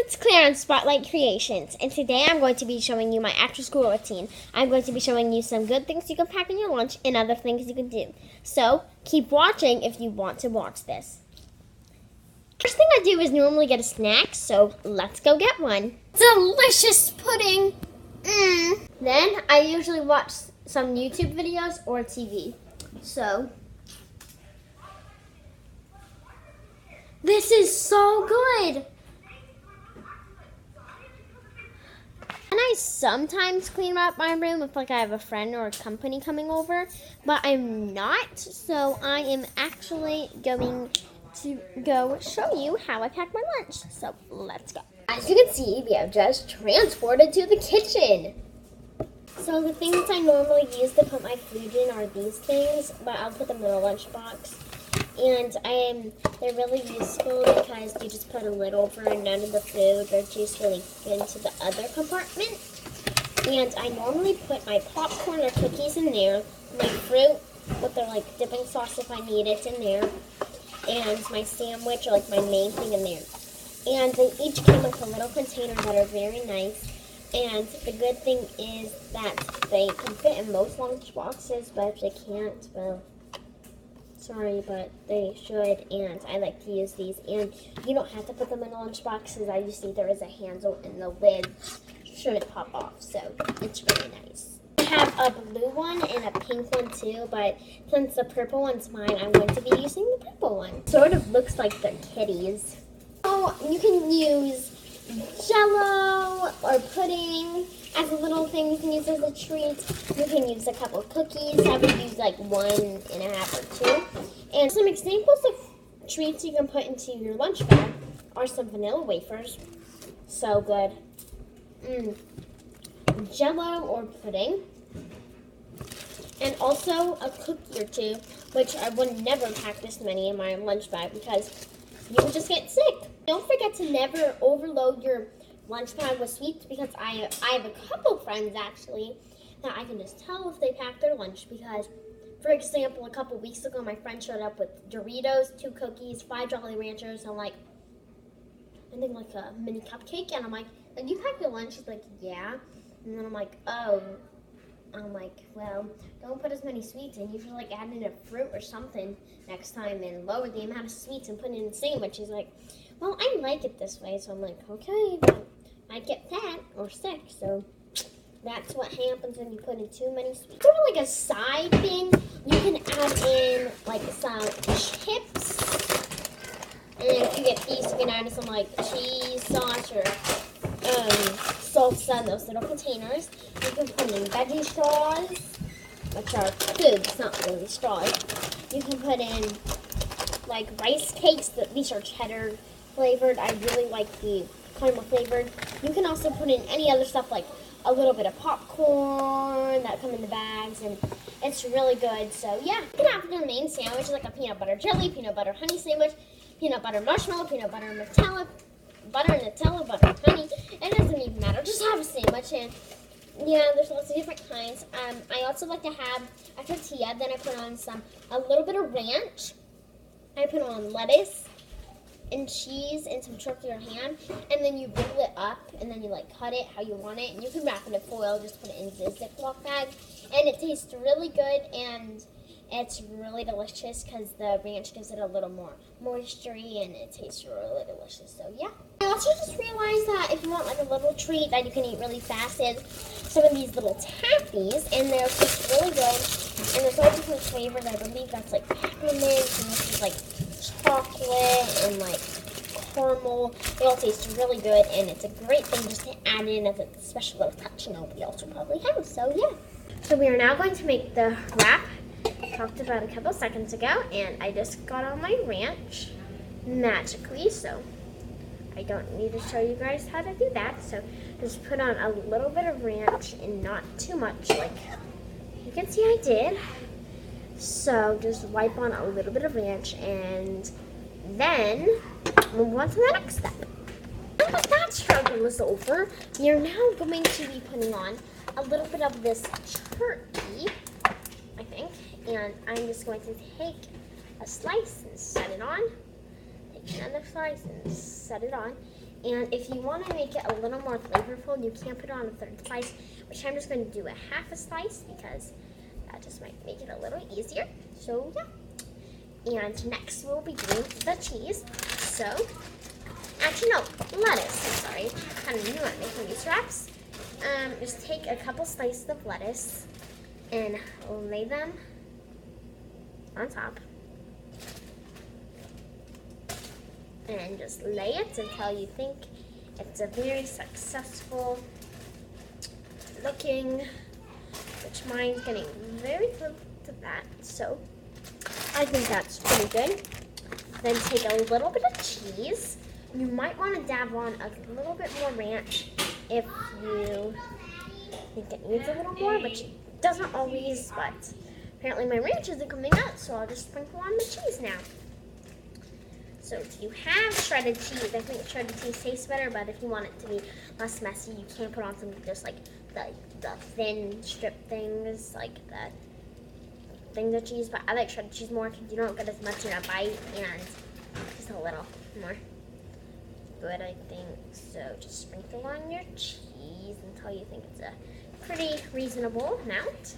it's Claire on Spotlight Creations, and today I'm going to be showing you my after-school routine. I'm going to be showing you some good things you can pack in your lunch and other things you can do. So, keep watching if you want to watch this. First thing I do is normally get a snack, so let's go get one. Delicious pudding! Then, I usually watch some YouTube videos or TV. So, this is so good! And I sometimes clean up my room if I have a friend or a company coming over, but I'm not, so I am actually going to go show you how I pack my lunch. So let's go. As you can see, we have just transported to the kitchen. So the things I normally use to put my food in are these things, but I'll put them in a lunchbox. And they're really useful because you just put a lid over and none of the food or juice really get into the other compartment. And I normally put my popcorn or cookies in there, my fruit with the dipping sauce if I need it in there, and my sandwich or my main thing in there. And they each come with a little container that are very nice. And the good thing is that they can fit in most lunch boxes, but if they can't, well, sorry, but they should, and I like to use these. And you don't have to put them in lunch boxes. I just see there is a handle and the lid shouldn't pop off, so it's really nice. I have a blue one and a pink one too, but since the purple one's mine, I'm going to be using the purple one. Sort of looks like they're kitties. So you can use Jello or pudding as a little thing you can use as a treat. You can use a couple of cookies. I would use like 1.5 or 2. And some examples of treats you can put into your lunch bag are some vanilla wafers. So good. Jello or pudding. And also a cookie or 2, which I would never pack this many in my lunch bag because you would just get sick. Don't forget to never overload your lunch bag with sweets because I have a couple friends actually that I can just tell if they pack their lunch because, for example, a couple weeks ago my friend showed up with Doritos, 2 cookies, 5 Jolly Ranchers, and I think a mini cupcake, and I'm like, you pack your lunch? She's like, yeah. And then I'm like, oh. I'm like, well, don't put as many sweets in. You should add in a fruit or something next time and lower the amount of sweets and put it in the sandwich. She's like, well, I like it this way. So I'm like, okay, but I get fat or sick. So that's what happens when you put in too many sweets. Sort of like a side thing, you can add in some chips. And if you get these, you can add some cheese sauce or salsa in those little containers. You can put in veggie straws, which are foods, not really straws. You can put in rice cakes. These are cheddar flavored. I really like the caramel flavored. You can also put in any other stuff like a little bit of popcorn that come in the bags, and it's really good. So yeah, you can have your main sandwich like a peanut butter jelly, peanut butter honey sandwich, peanut butter marshmallow, peanut butter Nutella, butter Nutella, butter honey. It doesn't even matter. Just have a sandwich, and yeah, there's lots of different kinds. I also like to have a tortilla. Then I put on a little bit of ranch. I put on lettuce and cheese and some turkey or ham, and then you roll it up, and then you cut it how you want it, and you can wrap it in foil. Just put it in a Ziploc bag, and it tastes really good, and it's really delicious because the ranch gives it a little more moisture and it tastes really delicious. So yeah. I also just realized that if you want a little treat that you can eat really fast is some of these little taffies, and they're just really good. And there's all different flavors. I believe that's peppermint, and this is chocolate and caramel. They all taste really good, and it's a great thing just to add in as a special little touch, and nobody else will probably have. So yeah. So we are now going to make the wrap. Talked about a couple seconds ago, and I just got on my ranch magically, so I don't need to show you guys how to do that. So just put on a little bit of ranch and not too much, you can see I did. So just wipe on a little bit of ranch, and then move on to the next step. Now that struggle is over, we are now going to be putting on a little bit of this turkey, I think. And I'm just going to take a slice and set it on. Take another slice and set it on. And if you want to make it a little more flavorful, you can put on a third slice, which I'm just going to do a half a slice because that just might make it a little easier. So yeah. And next we'll be doing the cheese. So, actually no, lettuce. I'm sorry. I kind of knew I'm making these wraps. Just take a couple slices of lettuce and lay them on top. And just lay it until you think it's a very successful looking, which mine's getting very close to that, so I think that's pretty good. Then take a little bit of cheese. You might want to dab on a little bit more ranch if you think it needs a little more, which it doesn't always, but apparently my ranch isn't coming out, so I'll just sprinkle on the cheese now. So if you have shredded cheese, I think shredded cheese tastes better, but if you want it to be less messy, you can put on some just like the thin strip things, like the things of cheese, but I like shredded cheese more because you don't get as much in a bite and just a little more good, I think. So just sprinkle on your cheese until you think it's a pretty reasonable amount,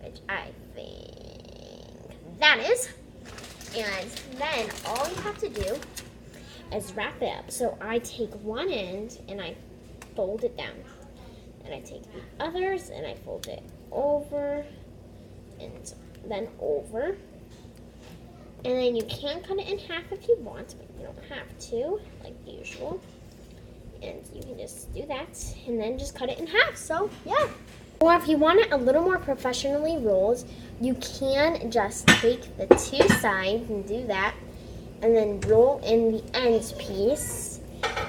which I think that is. And then all you have to do is wrap it up. So I take one end and I fold it down. And I take the others and I fold it over and then over. And then you can cut it in half if you want, but you don't have to, like usual. And you can just do that and then just cut it in half. So yeah. Or if you want it a little more professionally rolled, you can just take the two sides and do that, and then roll in the end piece,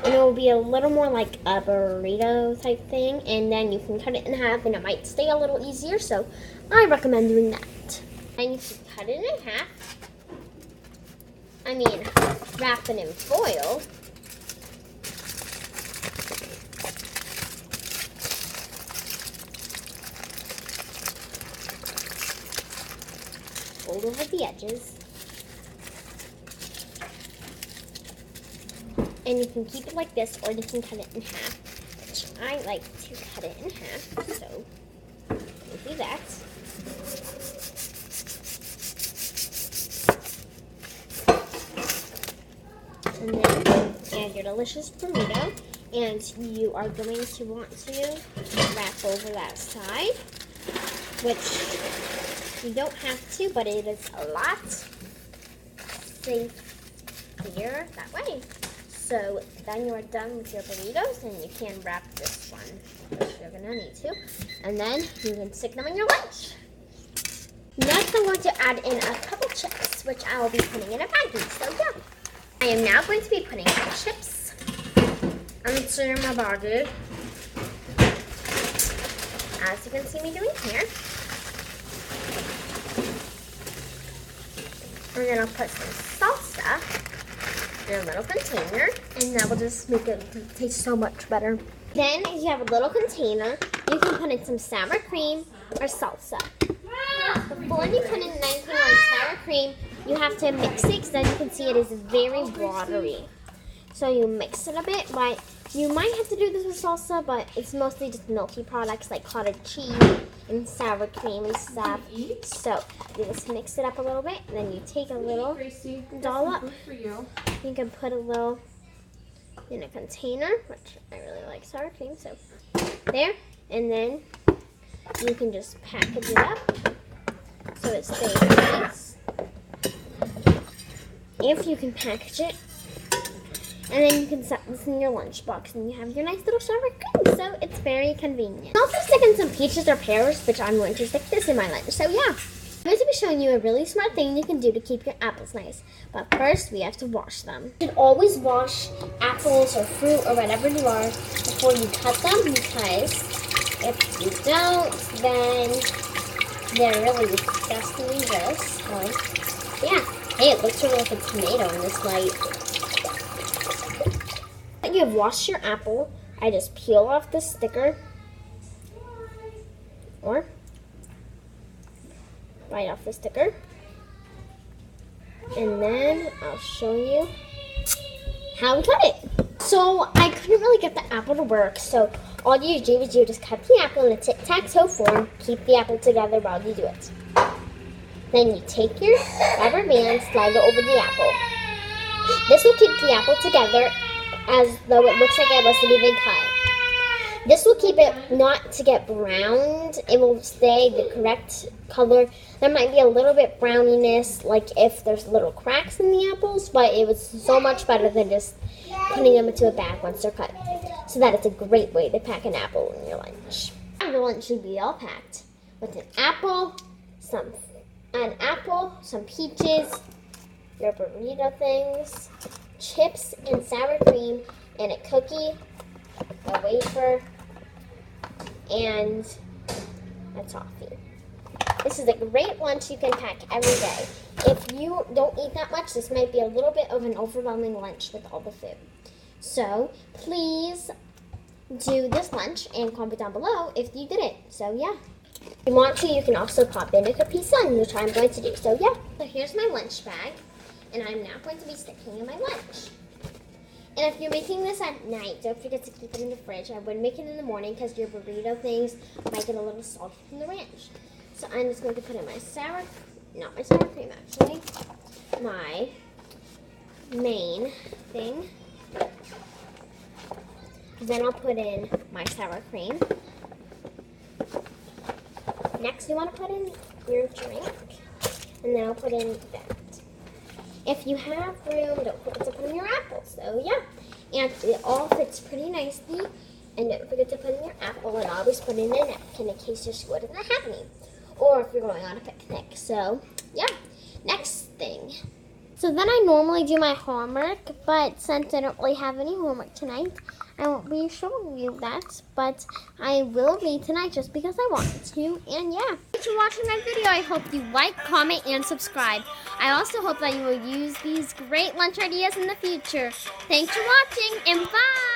and it will be a little more like a burrito type thing, and then you can cut it in half, and it might stay a little easier, so I recommend doing that. And you can cut it in half. I mean, wrap it in foil. Fold over the edges. And you can keep it like this, or you can cut it in half, which I like to cut it in half, so you do that. And then add your delicious burrito, and you are going to want to wrap over that side, which you don't have to, but it is a lot safer that way. So then you are done with your burritos, and you can wrap this one, which you're gonna need to, and then you can stick them in your lunch. Next, I'm going to add in a couple chips, which I will be putting in a baggie. So yeah, I am now going to be putting my chips into my baggie, as you can see me doing here. And then I'll put some salsa in a little container, and that will just make it taste so much better. Then, if you have a little container, you can put in some sour cream or salsa. Before you put in anything like sour cream, you have to mix it, because as you can see, it is very watery. So you mix it a bit, but you might have to do this with salsa, but it's mostly just milky products like cottage cheese and sour cream and stuff. So you just mix it up a little bit, and then you take a little dollop. You can put a little in a container, which I really like sour cream, so there. And then you can just package it up so it stays nice. If you can package it, and then you can set this in your lunchbox, and you have your nice little sour cream, so it's very convenient. Also stick in some peaches or pears, which I'm going to stick this in my lunch, so yeah. I'm going to be showing you a really smart thing you can do to keep your apples nice, but first we have to wash them. You should always wash apples or fruit or whatever you are before you cut them, because if you don't, then they're really disgustingly gross. So yeah, hey, it looks really like a tomato in this light. You have washed your apple, I just peel off the sticker, or bite off the sticker, and then I'll show you how we cut it. So I couldn't really get the apple to work, so all you do is you just cut the apple in a tic-tac-toe form, keep the apple together while you do it. Then you take your rubber band, slide it over the apple. This will keep the apple together as though it looks like it wasn't even cut. This will keep it not to get browned. It will stay the correct color. There might be a little bit browniness, like if there's little cracks in the apples, but it was so much better than just putting them into a bag once they're cut. So that is a great way to pack an apple in your lunch. Your lunch should be all packed with an apple, some peaches, your burrito things, chips and sour cream, and a cookie, a wafer, and a toffee. This is a great lunch you can pack every day. If you don't eat that much, this might be a little bit of an overwhelming lunch with all the food. So please do this lunch and comment down below if you did it. So yeah. If you want to, you can also pop in a Capri Sun, which I'm going to do. So yeah. So here's my lunch bag, and I'm now going to be sticking in my lunch. And if you're making this at night, don't forget to keep it in the fridge. I would make it in the morning because your burrito things might get a little salty from the ranch. So I'm just going to put in my not my sour cream actually, my main thing. Then I'll put in my sour cream. Next you want to put in your drink, and then I'll put in that. If you have room, don't forget to put in your apples. So yeah, and it all fits pretty nicely. And don't forget to put in your apple, and always put in a napkin in case your school doesn't have any, or if you're going on a picnic. So yeah, next thing. So then I normally do my homework, but since I don't really have any homework tonight, I won't be showing you that, but I will be tonight just because I wanted to, and yeah. Thanks for watching my video. I hope you like, comment, and subscribe. I also hope that you will use these great lunch ideas in the future. Thanks for watching, and bye!